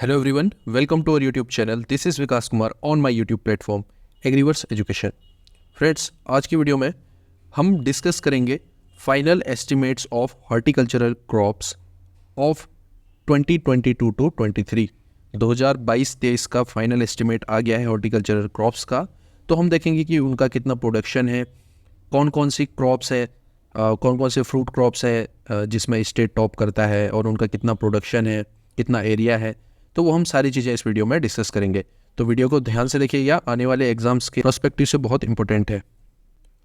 Hello everyone, welcome to our YouTube channel. This is Vikas Kumar on my YouTube platform Agriverse Education. Friends, आज की video में हम discuss करेंगे final estimates of horticultural crops of 2022 to 23। 2022-23 का final estimate आ गया है horticultural crops का। तो हम देखेंगे कि उनका कितना प्रोडक्शन है, कौन कौन सी क्रॉप्स है, कौन कौन से फ्रूट क्रॉप्स है जिसमें स्टेट टॉप करता है और उनका कितना प्रोडक्शन है, कितना एरिया है। तो वो हम सारी चीज़ें इस वीडियो में डिस्कस करेंगे। तो वीडियो को ध्यान से देखिएगा, आने वाले एग्जाम्स के पर्सपेक्टिव से बहुत इंपॉर्टेंट है।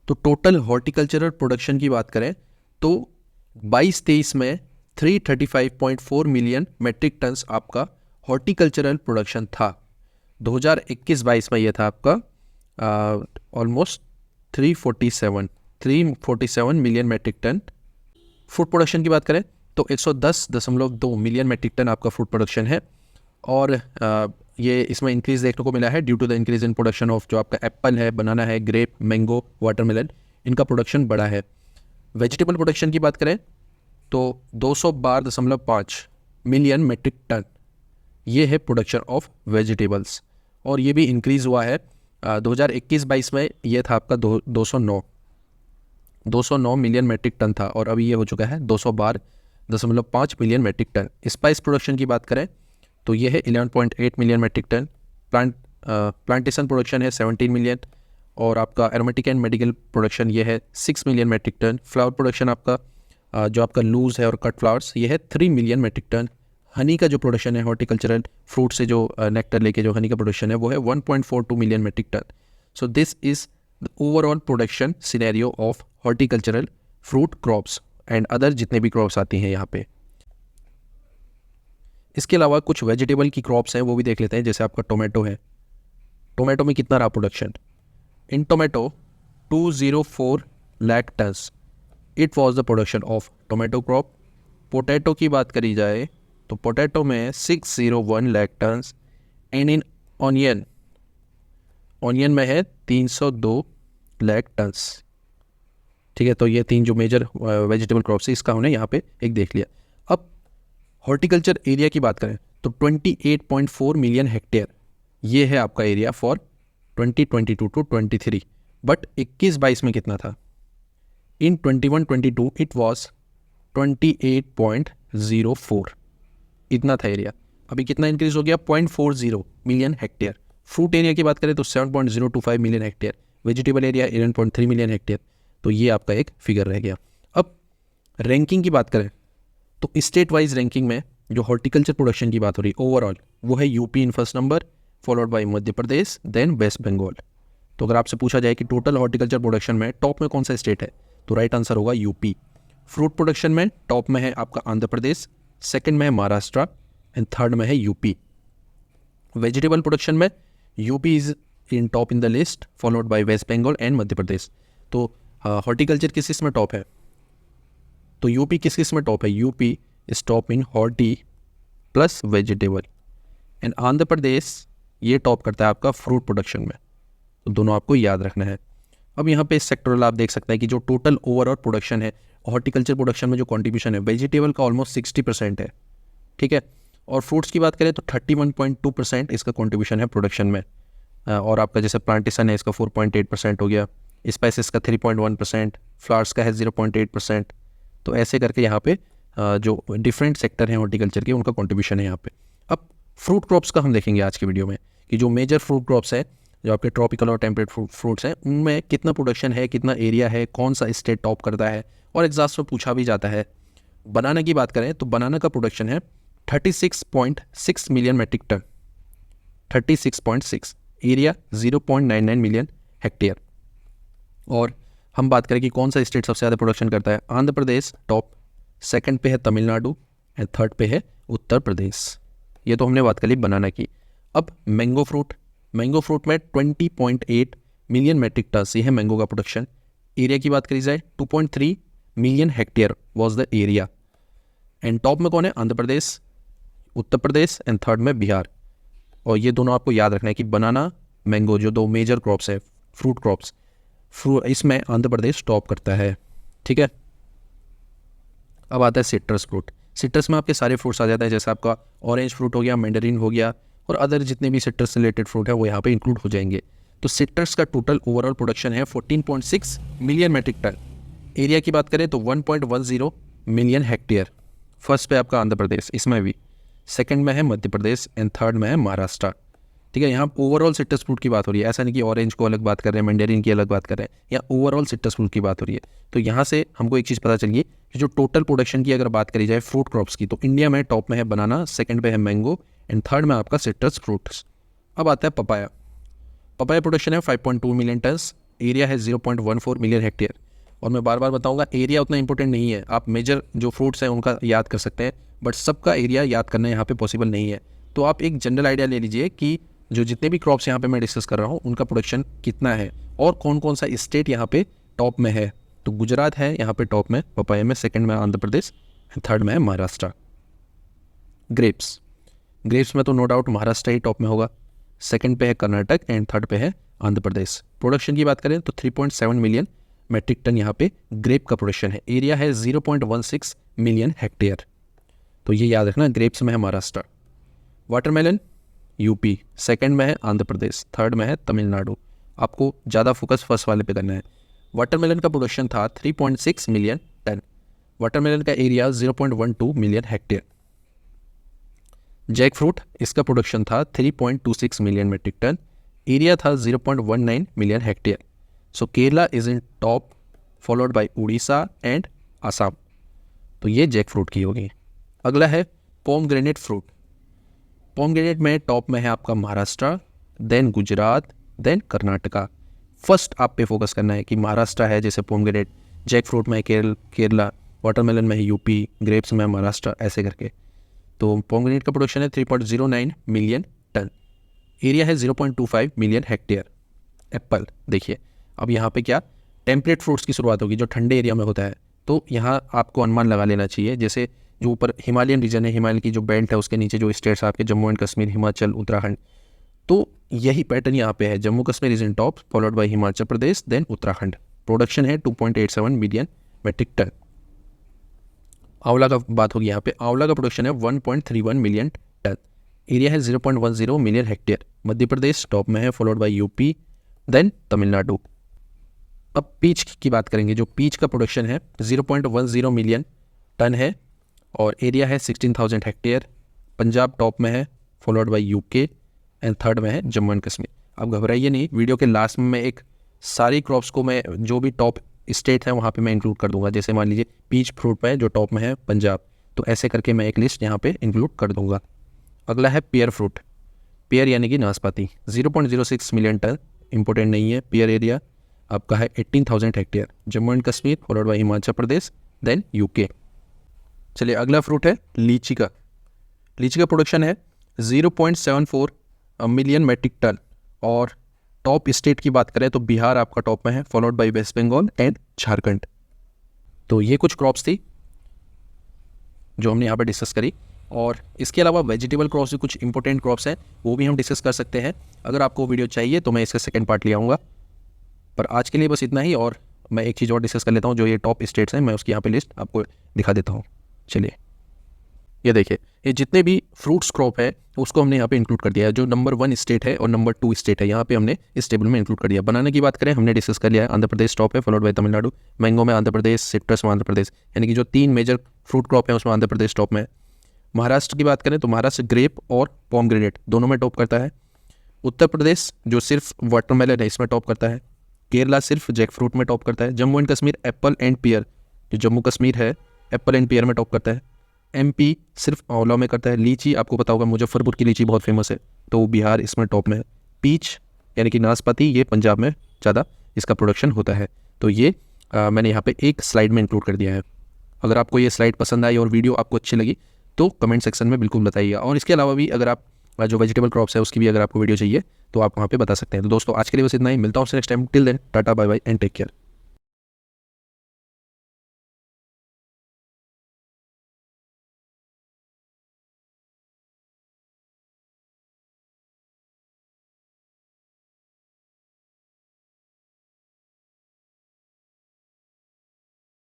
तो टोटल हॉर्टिकल्चरल प्रोडक्शन की बात करें तो 22-23 में 335.4 मिलियन मेट्रिक टन्स आपका हॉर्टिकल्चरल प्रोडक्शन था। 2021-22 में यह था आपका almost 347 million metric ton. Food production की बात करें तो 110.2 मिलियन मेट्रिक टन आपका फूड प्रोडक्शन है। और ये इसमें इंक्रीज देखने को मिला है due to the increase in production of जो आपका एप्पल है, बनाना है, ग्रेप, मैंगो, वाटरमेलन, इनका प्रोडक्शन बढ़ा है। वेजिटेबल प्रोडक्शन की बात करें तो 212.5 मिलियन मेट्रिक टन ये है प्रोडक्शन ऑफ वेजिटेबल्स, और ये भी इंक्रीज़ हुआ है। 2021-22 में ये था आपका 209 मिलियन मेट्रिक टन था, और अभी ये हो चुका है 212.5 million metric ton. Spice production की बात करें तो ये है 11.8 million metric ton. Plantation production है 17 मिलियन, और आपका एरोमेटिक एंड मेडिकल प्रोडक्शन ये है 6 million metric ton. Flower production आपका जो आपका लूज़ है और कट फ्लावर्स ये है 3 मिलियन मेट्रिक टन। हनी का जो प्रोडक्शन है हॉर्टिकल्चरल फ्रूट से जो नेक्टर लेके जो हनी का प्रोडक्शन है वो है 1.42 million metric ton. So this is the overall production scenario of horticultural fruit crops and other जितने भी क्रॉप्स आती हैं यहाँ पे। इसके अलावा कुछ वेजिटेबल की क्रॉप्स हैं वो भी देख लेते हैं। जैसे आपका टोमेटो है, टोमेटो में कितना रहा production. In tomato 204 lakh tons it was the production of tomato crop. Potato की बात करी जाए तो पोटैटो में 601 lakh tons. And in onion में है 302 लाख टन्स। ठीक है, तो ये तीन जो मेजर वेजिटेबल क्रॉप्स है इसका हमने यहाँ पे एक देख लिया। अब हॉर्टिकल्चर एरिया की बात करें तो 28.4 मिलियन हेक्टेयर ये है आपका एरिया फॉर 2022 टू 23। बट 21-22 में कितना था। इन 21-22 इट वॉज 28.04 इतना था एरिया। अभी कितना इंक्रीज हो गया, 0.40 मिलियन हेक्टेयर। फ्रूट एरिया की बात करें तो 7.025 million hectare. Vegetable area 11.3 million hectare. तो ये आपका एक फिगर रह गया। अब रैंकिंग की बात करें तो स्टेट वाइज रैंकिंग में जो हॉर्टिकल्चर प्रोडक्शन की बात हो रही ओवरऑल वो है UP in first number, followed by Madhya Pradesh, then West Bengal. तो अगर आपसे पूछा जाए कि टोटल हॉर्टिकल्चर प्रोडक्शन में टॉप में कौन सा स्टेट है तो राइट आंसर होगा यूपी। फ्रूट प्रोडक्शन में टॉप में है आपका आंध्र प्रदेश, सेकेंड में है महाराष्ट्र एंड थर्ड में है यूपी। वेजिटेबल प्रोडक्शन में UP is in top in the list, followed by West Bengal and Madhya Pradesh. तो हॉर्टिकल्चर किस में टॉप है तो यूपी किस में टॉप है। UP is top in horti plus vegetable, and Andhra Pradesh ये टॉप करता है आपका फ्रूट प्रोडक्शन में। तो दोनों आपको याद रखना है। अब यहाँ पे सेक्टरल आप देख सकते हैं कि जो टोटल ओवरऑल प्रोडक्शन है हॉर्टिकल्चर प्रोडक्शन में जो कंट्रीब्यूशन है वेजिटेबल का ऑलमोस्ट 60% है। ठीक है, और फ्रूट्स की बात करें तो 31.2% इसका कंट्रीब्यूशन है प्रोडक्शन में। और आपका जैसे प्लांटेशन है इसका 4.8% हो गया, स्पाइसेस का 3.1%, फ्लावर्स का है 0.8%। तो ऐसे करके यहाँ पे जो डिफरेंट सेक्टर हैं हॉर्टिकल्चर के उनका कंट्रीब्यूशन है यहाँ पे। अब फ्रूट क्रॉप्स का हम देखेंगे आज के वीडियो में कि जो मेजर फ्रूट क्रॉप्स है जो आपके ट्रॉपिकल और टेम्परेट फ्रूट्स हैं उनमें कितना प्रोडक्शन है, कितना एरिया है, कौन सा स्टेट टॉप करता है, और एग्जाम्स में पूछा भी जाता है। बनाना की बात करें तो बनाना का प्रोडक्शन है 36.6 million metric ton, 36.6, area 0.99 million hectare. और हम बात करें कि कौन सा स्टेट सबसे ज़्यादा प्रोडक्शन करता है, आंध्र प्रदेश टॉप, सेकंड पे है तमिलनाडु एंड थर्ड पे है उत्तर प्रदेश। ये तो हमने बात कर ली बनाना की। अब मैंगो फ्रूट में 20.8 मिलियन मेट्रिक टन ये है मैंगो का प्रोडक्शन। एरिया की बात करी जाए 2.3 million hectare was the area. And top में कौन है, आंध्र प्रदेश, उत्तर प्रदेश एंड थर्ड में बिहार। और ये दोनों आपको याद रखना है कि बनाना मैंगो जो दो मेजर क्रॉप्स है फ्रूट क्रॉप्स, इसमें आंध्र प्रदेश टॉप करता है। ठीक है, अब आता है सिट्रस फ्रूट। सिट्रस में आपके सारे फ्रूट्स आ जाते हैं, जैसे आपका ऑरेंज फ्रूट हो गया, मैंडरिन हो गया और अदर जितने भी सिट्रस रिलेटेड फ्रूट है वो यहाँ पे इंक्लूड हो जाएंगे। तो सिट्रस का टोटल ओवरऑल प्रोडक्शन है 14.6 मिलियन मेट्रिक टन। एरिया की बात करें तो 1.10 मिलियन हेक्टेयर। फर्स्ट पे आपका आंध्र प्रदेश, इसमें भी सेकंड में है मध्य प्रदेश एंड थर्ड में है महाराष्ट्र। ठीक है, यहाँ ओवरऑल सिट्रस फ्रूट की बात हो रही है, ऐसा नहीं कि ऑरेंज को अलग बात कर रहे हैं, मैंडेरिन की अलग बात कर रहे हैं, यहाँ ओवरऑल सिट्रस फ्रूट की बात हो रही है। तो यहाँ से हमको एक चीज़ पता चलिए कि जो टोटल प्रोडक्शन की अगर बात करी जाए फ्रूट क्रॉप्स की, तो इंडिया में टॉप में है बनाना, सेकंड पे है मैंगो एंड थर्ड में आपका सिट्रस फ्रूट्स। अब आता है पपाया। पपाया प्रोडक्शन है 5.2 मिलियन टन्स, एरिया है 0.14 मिलियन हेक्टेयर। और मैं बार बार बताऊंगा एरिया उतना इंपॉर्टेंट नहीं है, आप मेजर जो फ्रूट्स हैं उनका याद कर सकते हैं, बट सबका एरिया याद करना यहाँ पे पॉसिबल नहीं है। तो आप एक जनरल आइडिया ले लीजिए कि जो जितने भी क्रॉप्स यहाँ पे मैं डिस्कस कर रहा हूँ उनका प्रोडक्शन कितना है और कौन कौन सा स्टेट यहाँ पे टॉप में है। तो गुजरात है यहाँ पे टॉप में पपाया में, सेकंड में आंध्र प्रदेश, थर्ड में है महाराष्ट्र। ग्रेप्स में तो नो डाउट महाराष्ट्र ही टॉप में होगा, सेकंड पे है कर्नाटक एंड थर्ड पे है आंध्र प्रदेश। प्रोडक्शन की बात करें तो 3.7 मिलियन मेट्रिक टन यहाँ पे ग्रेप का प्रोडक्शन है, एरिया है 0.16 मिलियन हेक्टेयर। तो ये याद रखना, ग्रेप्स में है महाराष्ट्र। वाटरमेलन यूपी, सेकंड में है आंध्र प्रदेश, थर्ड में है तमिलनाडु। आपको ज़्यादा फोकस फर्स्ट वाले पे करना है। वाटरमेलन का प्रोडक्शन था 3.6 मिलियन टन, वाटरमेलन का area 0.12 million hectare. Jackfruit, इसका प्रोडक्शन था 3.26 मिलियन मेट्रिक टन, एरिया था 0.19 million hectare. So Kerala is in top followed by Orissa and Assam. तो ये जैक फ्रूट की होगी। अगला है पोमग्रेनेट फ्रूट। पोमग्रेनेट में टॉप में है आपका Maharashtra, then Gujarat, then Karnataka. First आप पे फोकस करना है कि महाराष्ट्र है जैसे पोमग्रेनेट, जैक फ्रूट में केरला, वाटरमेलन में है यूपी, ग्रेप्स में है महाराष्ट्र, ऐसे करके। तो पोमग्रेनेट का प्रोडक्शन है 3.09 मिलियन टन, एरिया है 0.25 मिलियन हेक्टेयर। एप्पल देखिए, अब यहाँ पे क्या टेम्परेट फ्रूट्स की शुरुआत होगी जो ठंडे एरिया में होता है। तो यहाँ आपको अनुमान लगा लेना चाहिए, जैसे जो ऊपर हिमालयन रीजन है, हिमालय की जो बेल्ट है उसके नीचे जो स्टेट्स आपके जम्मू एंड कश्मीर, हिमाचल, उत्तराखंड, तो यही पैटर्न यहाँ पे है। Jammu Kashmir is in top followed by Himachal Pradesh, then Uttarakhand. Production है 2.87 मिलियन मेट्रिक टन। आंवला का बात होगी यहाँ पे, आंवला का प्रोडक्शन है 1.31 मिलियन टन, एरिया है 0.10 million hectare. Madhya Pradesh top में है followed by UP, then Tamil Nadu. अब पीच की बात करेंगे, जो पीच का प्रोडक्शन है 0.10 मिलियन टन है और एरिया है 16,000 हेक्टेयर। पंजाब टॉप में है followed by UK and third में है जम्मू एंड कश्मीर। अब घबराइए नहीं, वीडियो के लास्ट में मैं एक सारी क्रॉप्स को मैं जो भी टॉप स्टेट है वहाँ पे मैं इंक्लूड कर दूंगा। जैसे मान लीजिए पीच फ्रूट में जो टॉप में है पंजाब, तो ऐसे करके मैं एक लिस्ट यहाँ पे इंक्लूड कर दूंगा। अगला है पेयर फ्रूट। पेयर यानी कि नाशपाती, 0.06 मिलियन टन, इंपॉर्टेंट नहीं है। पेयर एरिया आपका है 18,000 hectare. Jammu and Kashmir followed by Himachal Pradesh, then UK. चलिए अगला फ्रूट है लीची का। लीची का प्रोडक्शन है 0.74 मिलियन मेट्रिक टन और टॉप स्टेट की बात करें तो बिहार आपका टॉप में है followed by West Bengal and Jharkhand. तो ये कुछ क्रॉप्स थी जो हमने यहाँ पे डिस्कस करी, और इसके अलावा वेजिटेबल क्रॉप्स भी कुछ इंपॉर्टेंट क्रॉप्स हैं, वो भी हम डिस्कस कर सकते हैं। अगर आपको वीडियो चाहिए तो मैं इसका सेकंड पार्ट ले आऊँगा, पर आज के लिए बस इतना ही। और मैं एक चीज़ और डिस्कस कर लेता हूँ, जो ये टॉप स्टेट्स हैं मैं उसकी यहाँ पे लिस्ट आपको दिखा देता हूँ। चलिए ये देखिए, ये जितने भी फ्रूट्स क्रॉप है उसको हमने यहाँ पे इंक्लूड कर दिया है। जो नंबर 1 स्टेट है और नंबर 2 स्टेट है यहाँ पे हमने इस टेबल में इंक्लूड कर दिया। बनाने की बात करें हमने डिस्कस कर लिया है, आंध्र प्रदेश टॉप है फॉलोड बाय तमिलनाडु। मैंगो में आंध्र प्रदेश, सिट्रस में आंध्र प्रदेश, यानी कि जो 3 मेजर फ्रूट क्रॉप है उसमें आंध्र प्रदेश टॉप में है। महाराष्ट्र की बात करें तो महाराष्ट्र ग्रेप और पोमग्रेनेट दोनों में टॉप करता है। उत्तर प्रदेश जो सिर्फ वाटरमेलन है इसमें टॉप करता है। केरला सिर्फ जैक फ्रूट में टॉप करता है। Jammu and Kashmir apple and pear, जो जम्मू कश्मीर है एप्पल एंड पियर में टॉप करता है। एमपी सिर्फ आंवला में करता है। लीची आपको पता होगा मुजफ्फरपुर की लीची बहुत फेमस है, तो बिहार इसमें टॉप में है। पीच यानी कि नाशपाती ये पंजाब में ज़्यादा इसका प्रोडक्शन होता है। तो ये मैंने यहाँ पे एक स्लाइड में इंक्लूड कर दिया है। अगर आपको ये स्लाइड पसंद आई और वीडियो आपको अच्छी लगी तो कमेंट सेक्शन में बिल्कुल बताइएगा। और इसके अलावा भी अगर आप जो वेजिटेबल क्रॉप्स है उसकी भी अगर आपको वीडियो चाहिए तो आप वहाँ पे बता सकते हैं। तो दोस्तों आज के लिए बस इतना ही, मिलता हूँ next time. Till then tata bye bye and take care.